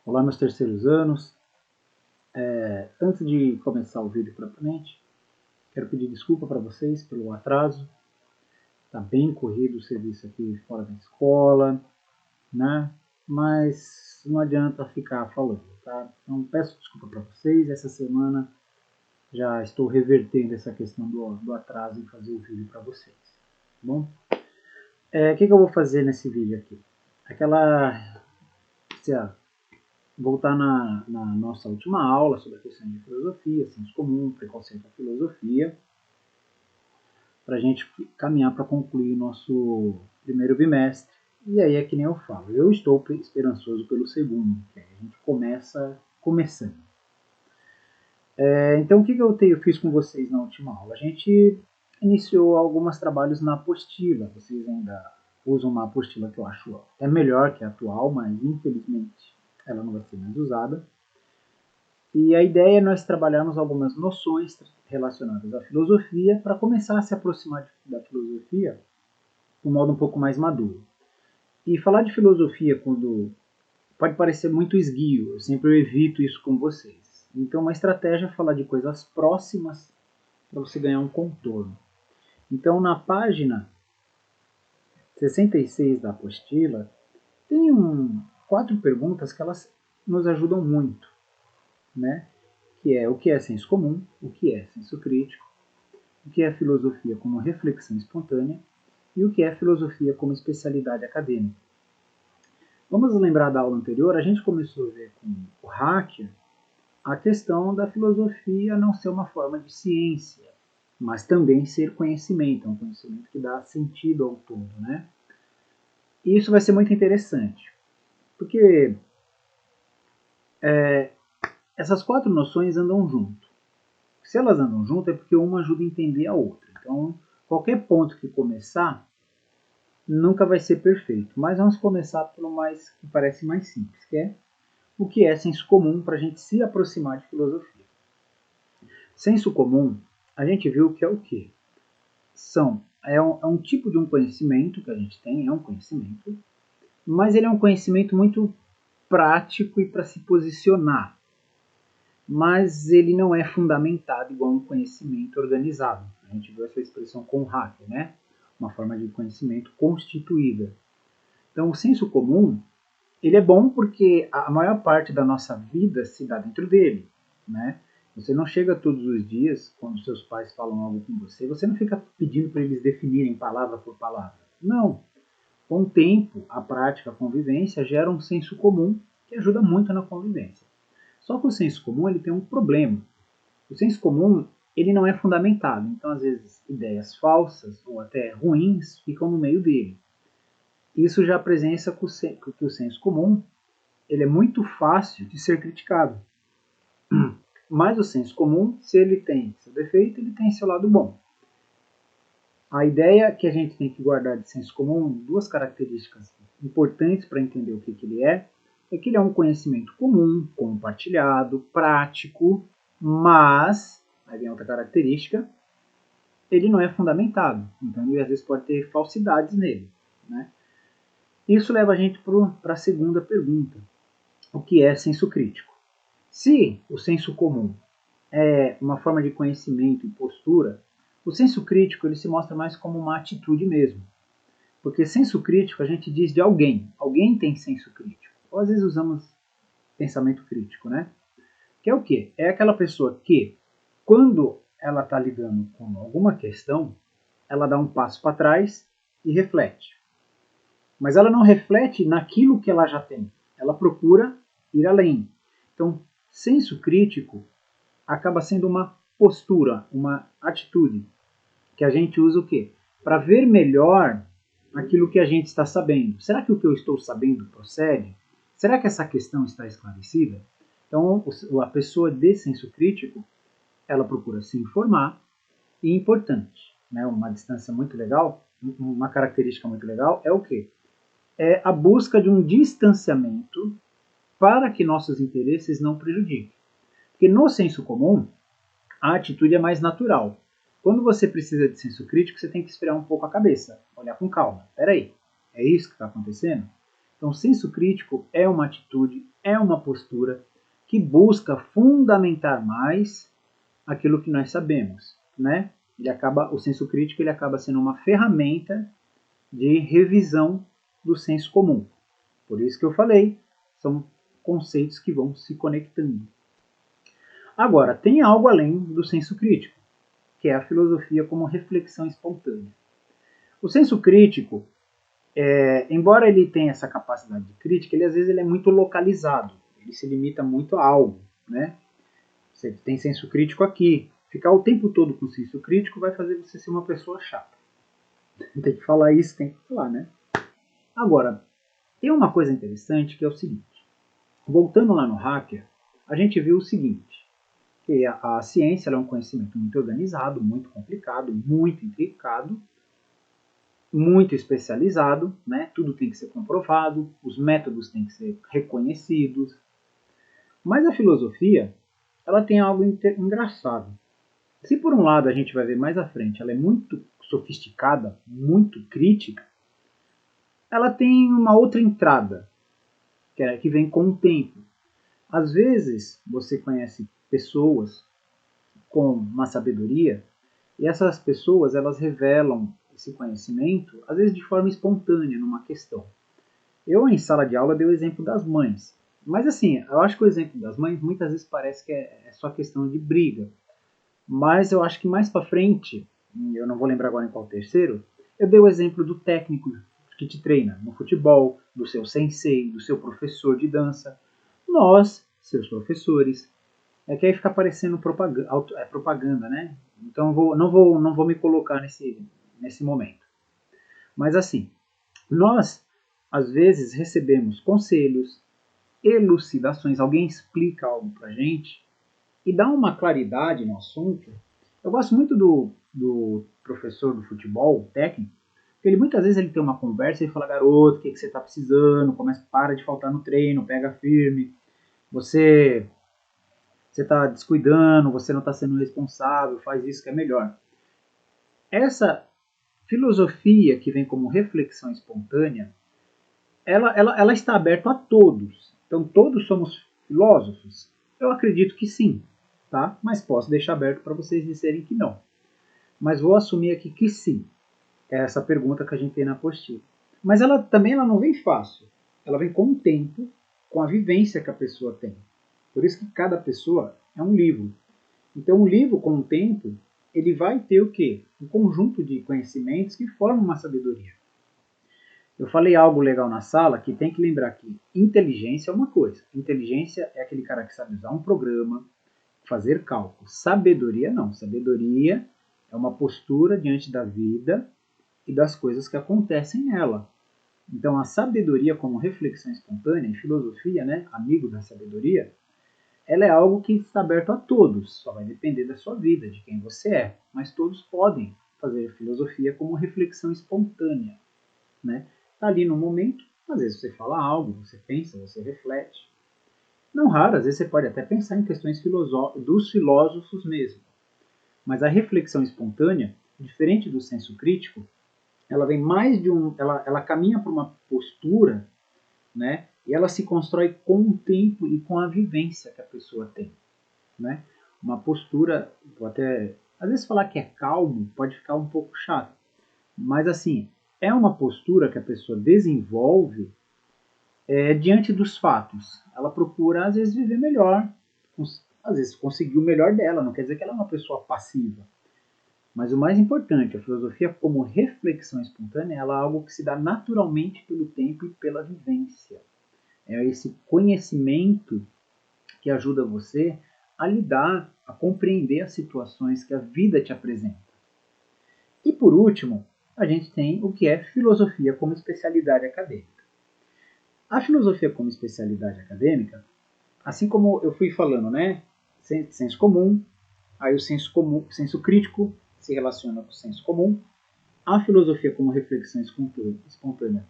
Olá, meus terceiros anos. Antes de começar o vídeo propriamente, quero pedir desculpa para vocês pelo atraso. Está bem corrido o serviço aqui fora da escola, né? Mas não adianta ficar falando, tá? Então peço desculpa para vocês. Essa semana já estou revertendo essa questão do atraso em fazer o vídeo para vocês, tá bom? O que eu vou fazer nesse vídeo aqui? Voltar na nossa última aula sobre a questão de filosofia, senso comum, preconceito à filosofia, para a gente caminhar para concluir o nosso primeiro bimestre. E aí é que nem eu falo, eu estou esperançoso pelo segundo, que aí a gente começando. Então o que eu fiz com vocês na última aula? A gente iniciou alguns trabalhos na apostila, vocês ainda usam uma apostila que eu acho até melhor que a atual, mas infelizmente ela não vai ser mais usada. E a ideia é nós trabalharmos algumas noções relacionadas à filosofia para começar a se aproximar da filosofia de um modo um pouco mais maduro. E falar de filosofia quando pode parecer muito esguio, eu sempre evito isso com vocês. Então uma estratégia é falar de coisas próximas para você ganhar um contorno. Então na página 66 da apostila tem 4 perguntas que elas nos ajudam muito, né? Que é o que é senso comum, o que é senso crítico, o que é filosofia como reflexão espontânea e o que é filosofia como especialidade acadêmica. Vamos lembrar da aula anterior, a gente começou a ver com o Hacker a questão da filosofia não ser uma forma de ciência, mas também ser conhecimento, um conhecimento que dá sentido ao todo, né? E isso vai ser muito interessante, porque essas 4 noções andam junto. Se elas andam junto é porque uma ajuda a entender a outra. Então, qualquer ponto que começar nunca vai ser perfeito. Mas vamos começar pelo mais que parece mais simples, que é o que é senso comum para a gente se aproximar de filosofia. Senso comum, a gente viu que é o quê? É um tipo de um conhecimento que a gente tem, é um conhecimento, mas ele é um conhecimento muito prático e para se posicionar. Mas ele não é fundamentado igual um conhecimento organizado. A gente viu essa expressão com Hacker, né? Uma forma de conhecimento constituída. Então, o senso comum, ele é bom porque a maior parte da nossa vida se dá dentro dele, né? Você não chega todos os dias, quando seus pais falam algo com você, você não fica pedindo para eles definirem palavra por palavra. Não. Com o tempo, a prática, a convivência gera um senso comum que ajuda muito na convivência. Só que o senso comum ele tem um problema. O senso comum ele não é fundamentado, então às vezes ideias falsas ou até ruins ficam no meio dele. Isso já apresenta que o senso comum ele é muito fácil de ser criticado. Mas o senso comum, se ele tem seu defeito, ele tem seu lado bom. A ideia que a gente tem que guardar de senso comum, 2 características importantes para entender o que ele é que ele é um conhecimento comum, compartilhado, prático, mas, aí vem outra característica, ele não é fundamentado. Então ele às vezes pode ter falsidades nele, né? Isso leva a gente para a segunda pergunta. O que é senso crítico? Se o senso comum é uma forma de conhecimento e postura, o senso crítico ele se mostra mais como uma atitude mesmo. Porque senso crítico a gente diz de alguém. Alguém tem senso crítico. Ou às vezes usamos pensamento crítico, né? Que é o quê? É aquela pessoa que, quando ela está lidando com alguma questão, ela dá um passo para trás e reflete. Mas ela não reflete naquilo que ela já tem. Ela procura ir além. Então, senso crítico acaba sendo uma postura, uma atitude que a gente usa o quê? Para ver melhor aquilo que a gente está sabendo. Será que o que eu estou sabendo procede? Será que essa questão está esclarecida? Então, a pessoa de senso crítico, ela procura se informar e importante, né? Uma distância muito legal, uma característica muito legal é o quê? É a busca de um distanciamento para que nossos interesses não prejudiquem. Porque no senso comum, a atitude é mais natural. Quando você precisa de senso crítico, você tem que esfriar um pouco a cabeça, olhar com calma. Peraí, é isso que está acontecendo? Então, senso crítico é uma atitude, é uma postura que busca fundamentar mais aquilo que nós sabemos, né? O senso crítico ele acaba sendo uma ferramenta de revisão do senso comum. Por isso que eu falei, são conceitos que vão se conectando. Agora, tem algo além do senso crítico, que é a filosofia como reflexão espontânea. O senso crítico, embora ele tenha essa capacidade de crítica, às vezes ele é muito localizado, ele se limita muito a algo, né? Você tem senso crítico aqui. Ficar o tempo todo com senso crítico vai fazer você ser uma pessoa chata. Tem que falar isso, tem que falar, né? Agora, tem uma coisa interessante que é o seguinte. Voltando lá no Hacker, a gente viu o seguinte, que a ciência é um conhecimento muito organizado, muito complicado, muito intricado, muito especializado, né? Tudo tem que ser comprovado, os métodos têm que ser reconhecidos. Mas a filosofia, ela tem algo engraçado. Se por um lado a gente vai ver mais à frente, ela é muito sofisticada, muito crítica, ela tem uma outra entrada, que vem com o tempo. Às vezes você conhece pessoas com uma sabedoria e essas pessoas elas revelam esse conhecimento, às vezes de forma espontânea, numa questão. Eu, em sala de aula, dei o exemplo das mães. Mas assim, eu acho que o exemplo das mães muitas vezes parece que é só questão de briga. Mas eu acho que mais para frente, eu não vou lembrar agora em qual terceiro, eu dei o exemplo do técnico que te treina no futebol, do seu sensei, do seu professor de dança. Nós, seus professores, que aí fica parecendo propaganda, né? Então não vou me colocar nesse momento. Mas assim, nós às vezes recebemos conselhos, elucidações, alguém explica algo pra gente e dá uma claridade no assunto. Eu gosto muito do professor do futebol, técnico, porque ele muitas vezes ele tem uma conversa e fala, garoto, o que você está precisando? Para de faltar no treino, pega firme. Você está descuidando, você não está sendo responsável, faz isso que é melhor. Essa filosofia que vem como reflexão espontânea, ela está aberta a todos. Então todos somos filósofos? Eu acredito que sim, tá? Mas posso deixar aberto para vocês disserem que não. Mas vou assumir aqui que sim. É essa pergunta que a gente tem na apostila. Mas ela também não vem fácil. Ela vem com o tempo, com a vivência que a pessoa tem. Por isso que cada pessoa é um livro. Então, um livro, com o tempo, ele vai ter o quê? Um conjunto de conhecimentos que formam uma sabedoria. Eu falei algo legal na sala que tem que lembrar que inteligência é uma coisa. Inteligência é aquele cara que sabe usar um programa, fazer cálculos. Sabedoria não. Sabedoria é uma postura diante da vida e das coisas que acontecem nela. Então, a sabedoria como reflexão espontânea e filosofia, né, amigo da sabedoria, ela é algo que está aberto a todos, só vai depender da sua vida, de quem você é. Mas todos podem fazer filosofia como reflexão espontânea. Né? Está ali no momento, às vezes você fala algo, você pensa, você reflete. Não raro, às vezes você pode até pensar em questões dos filósofos mesmo. Mas a reflexão espontânea, diferente do senso crítico, ela vem mais de ela caminha para uma postura, né? E ela se constrói com o tempo e com a vivência que a pessoa tem, né? Uma postura, vou até às vezes falar que é calmo pode ficar um pouco chato, mas assim é uma postura que a pessoa desenvolve diante dos fatos. Ela procura às vezes viver melhor, às vezes conseguir o melhor dela. Não quer dizer que ela é uma pessoa passiva. Mas o mais importante, a filosofia como reflexão espontânea, ela é algo que se dá naturalmente pelo tempo e pela vivência. É esse conhecimento que ajuda você a lidar, a compreender as situações que a vida te apresenta. E por último, a gente tem o que é filosofia como especialidade acadêmica. A filosofia como especialidade acadêmica, assim como eu fui falando, né? Senso comum, aí o senso crítico se relaciona com o senso comum. A filosofia como reflexão espontânea,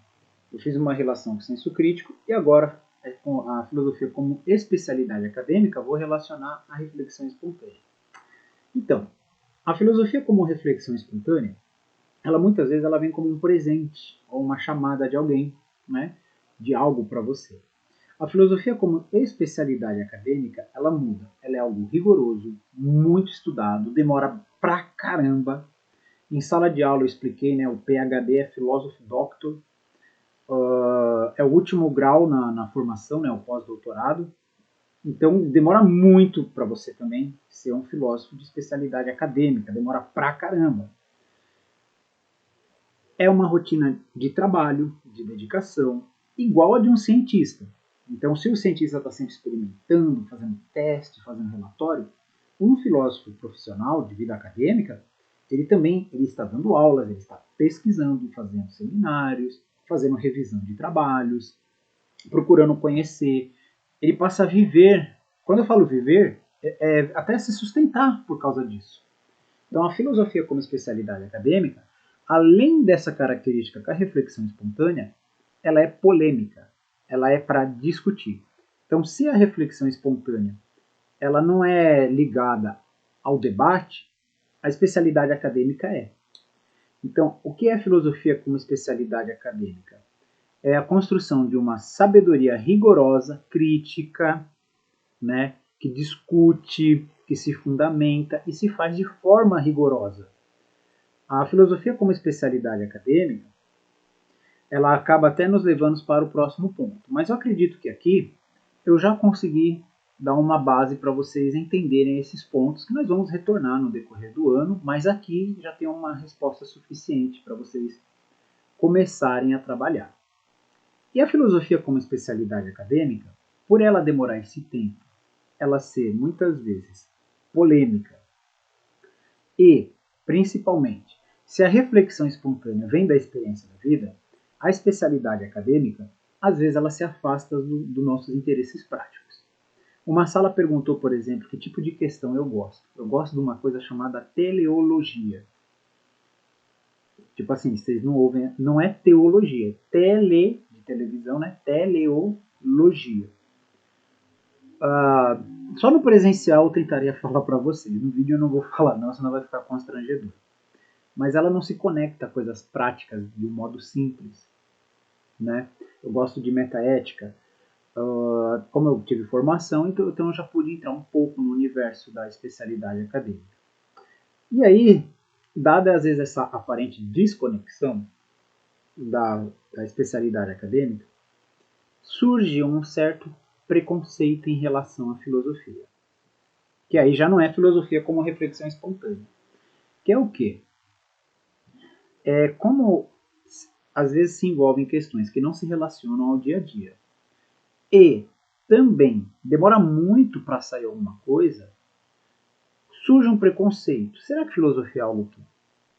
eu fiz uma relação com o senso crítico e agora com a filosofia como especialidade acadêmica, vou relacionar a reflexão espontânea. Então, a filosofia como reflexão espontânea, ela muitas vezes vem como um presente ou uma chamada de alguém, né, de algo para você. A filosofia como especialidade acadêmica, ela muda. Ela é algo rigoroso, muito estudado, demora pra caramba. Em sala de aula eu expliquei, né, o PhD é Philosophy Doctor, é o último grau na formação, né, o pós-doutorado. Então demora muito para você também ser um filósofo de especialidade acadêmica, demora pra caramba. É uma rotina de trabalho, de dedicação, igual a de um cientista. Então, se o cientista está sempre experimentando, fazendo teste, fazendo relatório, um filósofo profissional de vida acadêmica, ele está dando aulas, ele está pesquisando, fazendo seminários, fazendo revisão de trabalhos, procurando conhecer. Ele passa a viver. Quando eu falo viver, até se sustentar por causa disso. Então, a filosofia como especialidade acadêmica, além dessa característica com a reflexão espontânea, ela é polêmica, ela é para discutir. Então, se a reflexão espontânea ela não é ligada ao debate, a especialidade acadêmica é. Então, o que é filosofia como especialidade acadêmica? É a construção de uma sabedoria rigorosa, crítica, né, que discute, que se fundamenta e se faz de forma rigorosa. A filosofia como especialidade acadêmica, ela acaba até nos levando para o próximo ponto. Mas eu acredito que aqui eu já consegui dar uma base para vocês entenderem esses pontos que nós vamos retornar no decorrer do ano, mas aqui já tem uma resposta suficiente para vocês começarem a trabalhar. E a filosofia como especialidade acadêmica, por ela demorar esse tempo, ela ser muitas vezes polêmica e, principalmente, se a reflexão espontânea vem da experiência da vida, a especialidade acadêmica, às vezes ela se afasta dos nossos interesses práticos. Uma sala perguntou, por exemplo, que tipo de questão eu gosto. Eu gosto de uma coisa chamada teleologia. Tipo assim, vocês não ouvem, não é teologia, tele, de televisão, né? Teleologia. Só no presencial eu tentaria falar para vocês. No vídeo eu não vou falar não, senão vai ficar constrangedor. Mas ela não se conecta a coisas práticas de um modo simples, né? Eu gosto de metaética. Como eu tive formação, então eu já pude entrar um pouco no universo da especialidade acadêmica. E aí, dada às vezes essa aparente desconexão da especialidade acadêmica, surge um certo preconceito em relação à filosofia. Que aí já não é filosofia como reflexão espontânea. Que é o quê? É como às vezes se envolvem questões que não se relacionam ao dia a dia. E também demora muito para sair alguma coisa, surge um preconceito. Será que filosofia é algo que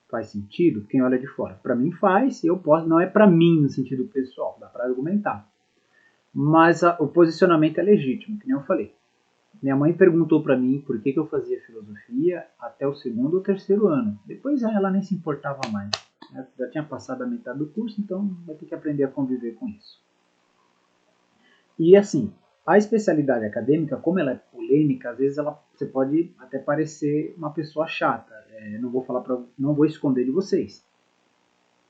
faz sentido? Quem olha de fora. Para mim faz, eu posso, não é para mim no sentido pessoal, dá para argumentar. Mas o posicionamento é legítimo, que nem eu falei. Minha mãe perguntou para mim por que eu fazia filosofia até o segundo ou terceiro ano. Depois ela nem se importava mais. Já tinha passado a metade do curso, então vai ter que aprender a conviver com isso. E assim, a especialidade acadêmica, como ela é polêmica, às vezes você pode até parecer uma pessoa chata. Não vou esconder de vocês.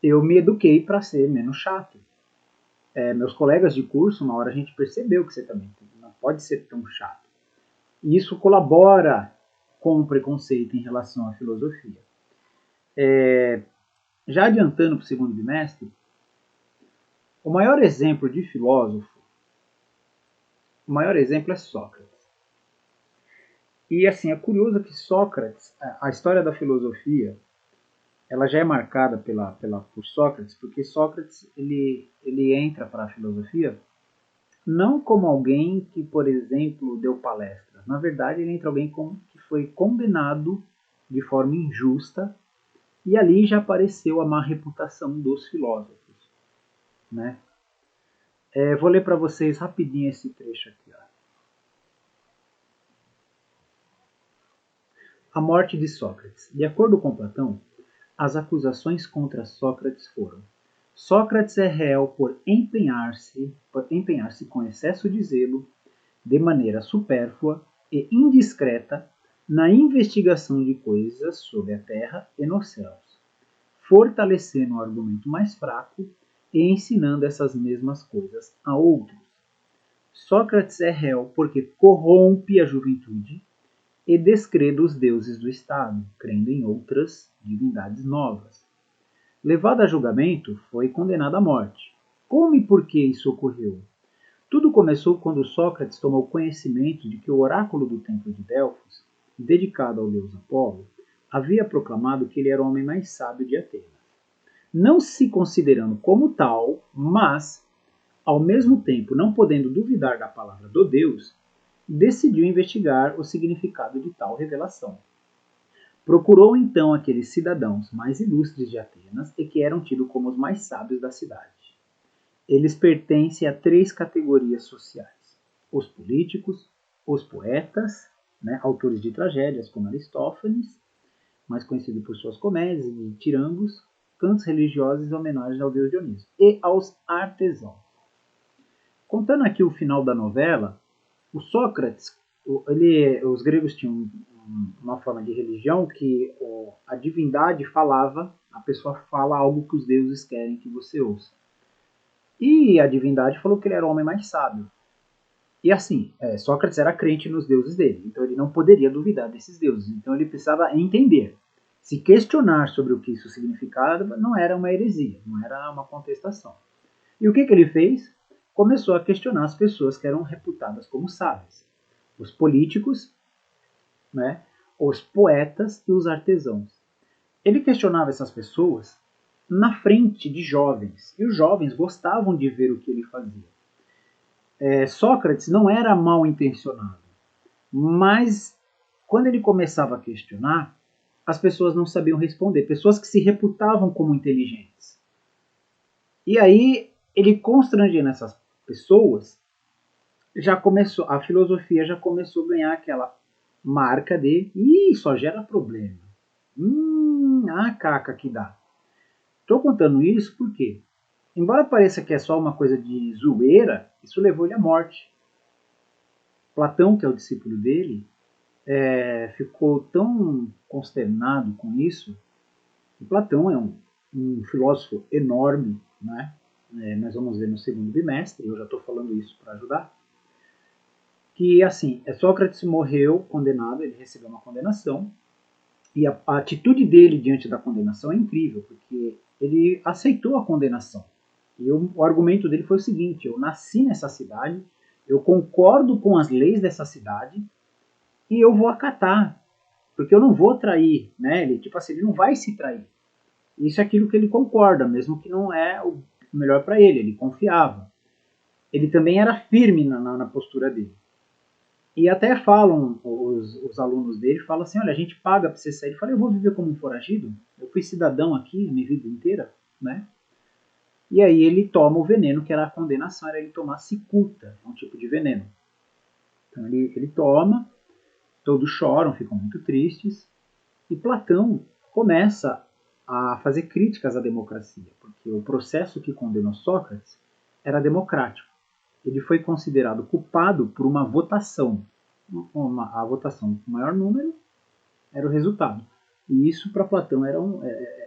Eu me eduquei para ser menos chato. Meus colegas de curso, uma hora a gente percebeu que você também não pode ser tão chato. E isso colabora com o preconceito em relação à filosofia. Já adiantando para o segundo bimestre, o maior exemplo de filósofo, o maior exemplo é Sócrates. E assim, é curioso que Sócrates, a história da filosofia, ela já é marcada por Sócrates, porque Sócrates ele entra para a filosofia não como alguém que, por exemplo, deu palestras. Na verdade, ele entra alguém que foi condenado de forma injusta e ali já apareceu a má reputação dos filósofos, né? Vou ler para vocês rapidinho esse trecho aqui. Ó. A morte de Sócrates. De acordo com Platão, as acusações contra Sócrates foram: Sócrates é réu por empenhar-se com excesso de zelo, de maneira supérflua e indiscreta, na investigação de coisas sobre a terra e nos céus, fortalecendo o argumento mais fraco e ensinando essas mesmas coisas a outros. Sócrates é réu porque corrompe a juventude e descrede os deuses do Estado, crendo em outras divindades novas. Levado a julgamento, foi condenado à morte. Como e por que isso ocorreu? Tudo começou quando Sócrates tomou conhecimento de que o oráculo do templo de Delfos, dedicado ao deus Apolo, havia proclamado que ele era o homem mais sábio de Atenas. Não se considerando como tal, mas, ao mesmo tempo não podendo duvidar da palavra do deus, decidiu investigar o significado de tal revelação. Procurou então aqueles cidadãos mais ilustres de Atenas e que eram tidos como os mais sábios da cidade. Eles pertencem a 3 categorias sociais: os políticos, os poetas, autores de tragédias como Aristófanes, mais conhecido por suas comédias e tirangos, cantos religiosos e homenagens ao deus Dionísio, e aos artesãos. Contando aqui o final da novela, o Sócrates, os gregos tinham uma forma de religião que a divindade falava, a pessoa fala algo que os deuses querem que você ouça. E a divindade falou que ele era o homem mais sábio. E assim, Sócrates era crente nos deuses dele, então ele não poderia duvidar desses deuses. Então ele precisava entender. Se questionar sobre o que isso significava não era uma heresia, não era uma contestação. E o que ele fez? Começou a questionar as pessoas que eram reputadas como sábias. Os políticos, os poetas e os artesãos. Ele questionava essas pessoas na frente de jovens, e os jovens gostavam de ver o que ele fazia. Sócrates não era mal intencionado, mas quando ele começava a questionar, as pessoas não sabiam responder, pessoas que se reputavam como inteligentes. E aí, ele constrangendo essas pessoas, a filosofia já começou a ganhar aquela marca de só gera problema. A caca que dá. Estou contando isso porque, embora pareça que é só uma coisa de zoeira, isso levou ele à morte. Platão, que é o discípulo dele, ficou tão consternado com isso. E Platão é um filósofo enorme, nós vamos ver no segundo bimestre, eu já estou falando isso para ajudar, que assim, Sócrates morreu condenado, ele recebeu uma condenação, e a atitude dele diante da condenação é incrível, porque ele aceitou a condenação. E o argumento dele foi o seguinte: eu nasci nessa cidade, eu concordo com as leis dessa cidade e eu vou acatar, porque eu não vou trair, Ele, ele não vai se trair. Isso é aquilo que ele concorda, mesmo que não é o melhor para ele, ele confiava. Ele também era firme na postura dele. E até falam, os alunos dele falam assim: olha, a gente paga para você sair. Ele fala: eu vou viver como um foragido? Eu fui cidadão aqui a minha vida inteira, E aí ele toma o veneno, que era a condenação, era ele tomar cicuta, um tipo de veneno. Então ele toma, todos choram, ficam muito tristes, e Platão começa a fazer críticas à democracia, porque o processo que condenou Sócrates era democrático. Ele foi considerado culpado por uma votação. A votação com maior número era o resultado. E isso para Platão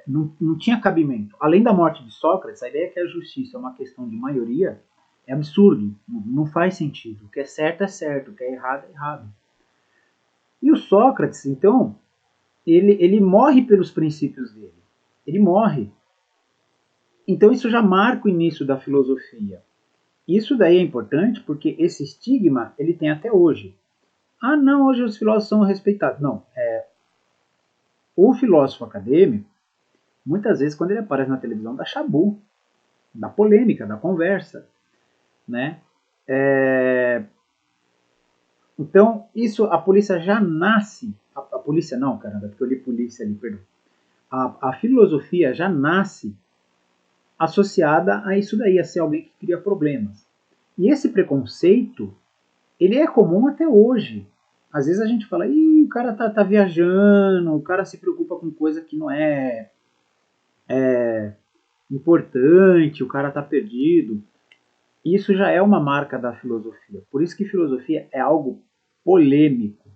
não tinha cabimento. Além da morte de Sócrates, a ideia que a justiça é uma questão de maioria é absurdo, não faz sentido. O que é certo, o que é errado. E o Sócrates, então, ele morre pelos princípios dele. Ele morre. Então isso já marca o início da filosofia. Isso daí é importante porque esse estigma ele tem até hoje. Ah, não, hoje os filósofos são respeitados. Não, o filósofo acadêmico, muitas vezes quando ele aparece na televisão, dá chabu, da polêmica, da conversa, Então, isso, a polícia já nasce, a polícia não, caramba, porque eu li polícia ali, perdão. A filosofia já nasce associada a isso daí, a ser alguém que cria problemas. E esse preconceito, ele é comum até hoje. Às vezes a gente fala: o cara tá viajando, o cara se preocupa com coisa que não é importante, o cara tá perdido. Isso já é uma marca da filosofia. Por isso que filosofia é algo polêmico,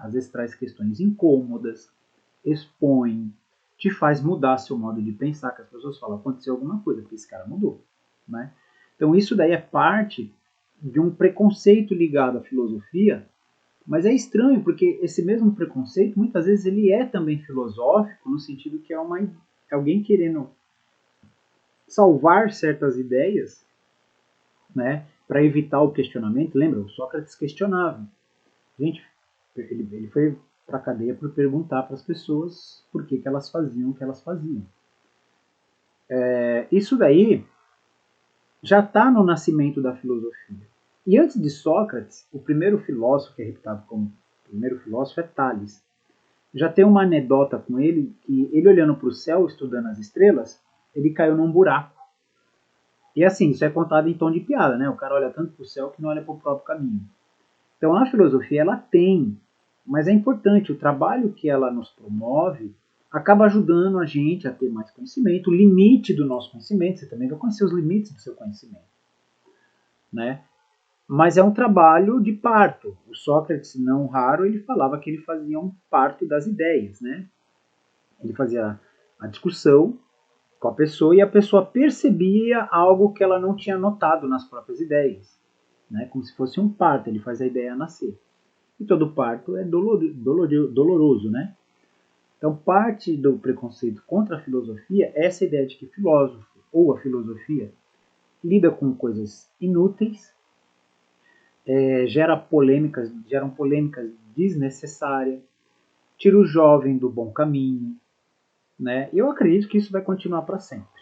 Às vezes traz questões incômodas, expõe, te faz mudar seu modo de pensar, que as pessoas falam: aconteceu alguma coisa, porque esse cara mudou, Então isso daí é parte de um preconceito ligado à filosofia, mas é estranho porque esse mesmo preconceito muitas vezes ele é também filosófico, no sentido que é alguém querendo salvar certas ideias, né, para evitar o questionamento. Lembra, o Sócrates questionava. Gente, ele foi para a cadeia por perguntar para as pessoas por que elas faziam o que elas faziam. Isso daí já está no nascimento da filosofia. E antes de Sócrates, o primeiro filósofo que é reputado como o primeiro filósofo é Tales. Já tem uma anedota com ele, que ele olhando para o céu, estudando as estrelas, ele caiu num buraco. E assim, isso é contado em tom de piada, né? O cara olha tanto para o céu que não olha para o próprio caminho. Então a filosofia, ela tem, mas é importante, o trabalho que ela nos promove acaba ajudando a gente a ter mais conhecimento, o limite do nosso conhecimento, você também vai conhecer os limites do seu conhecimento, né? Mas é um trabalho de parto. O Sócrates, não raro, ele falava que ele fazia um parto das ideias, né? Ele fazia a discussão com a pessoa e a pessoa percebia algo que ela não tinha notado nas próprias ideias, né? Como se fosse um parto, ele faz a ideia nascer. E todo parto é doloroso, né? Então, parte do preconceito contra a filosofia é essa ideia de que filósofo ou a filosofia lida com coisas inúteis, geram polêmicas desnecessárias, tira o jovem do bom caminho, né? Eu acredito que isso vai continuar para sempre.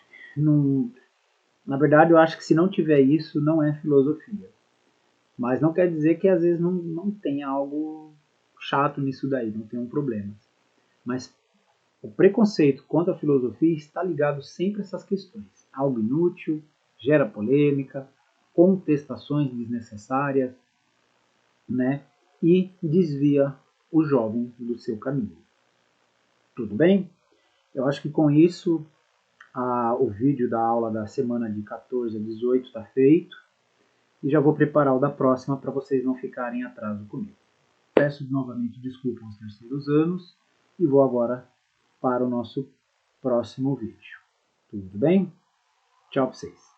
Na verdade, eu acho que se não tiver isso, não é filosofia. Mas não quer dizer que às vezes não tenha algo chato nisso daí, não tem um problema. Mas o preconceito contra a filosofia está ligado sempre a essas questões. Algo inútil, gera polêmica, contestações desnecessárias, né? E desvia o jovem do seu caminho. Tudo bem? Eu acho que com isso o vídeo da aula da semana de 14 a 18 está feito. E já vou preparar o da próxima para vocês não ficarem atraso comigo. Peço novamente desculpa aos terceiros anos e vou agora para o nosso próximo vídeo. Tudo bem? Tchau para vocês.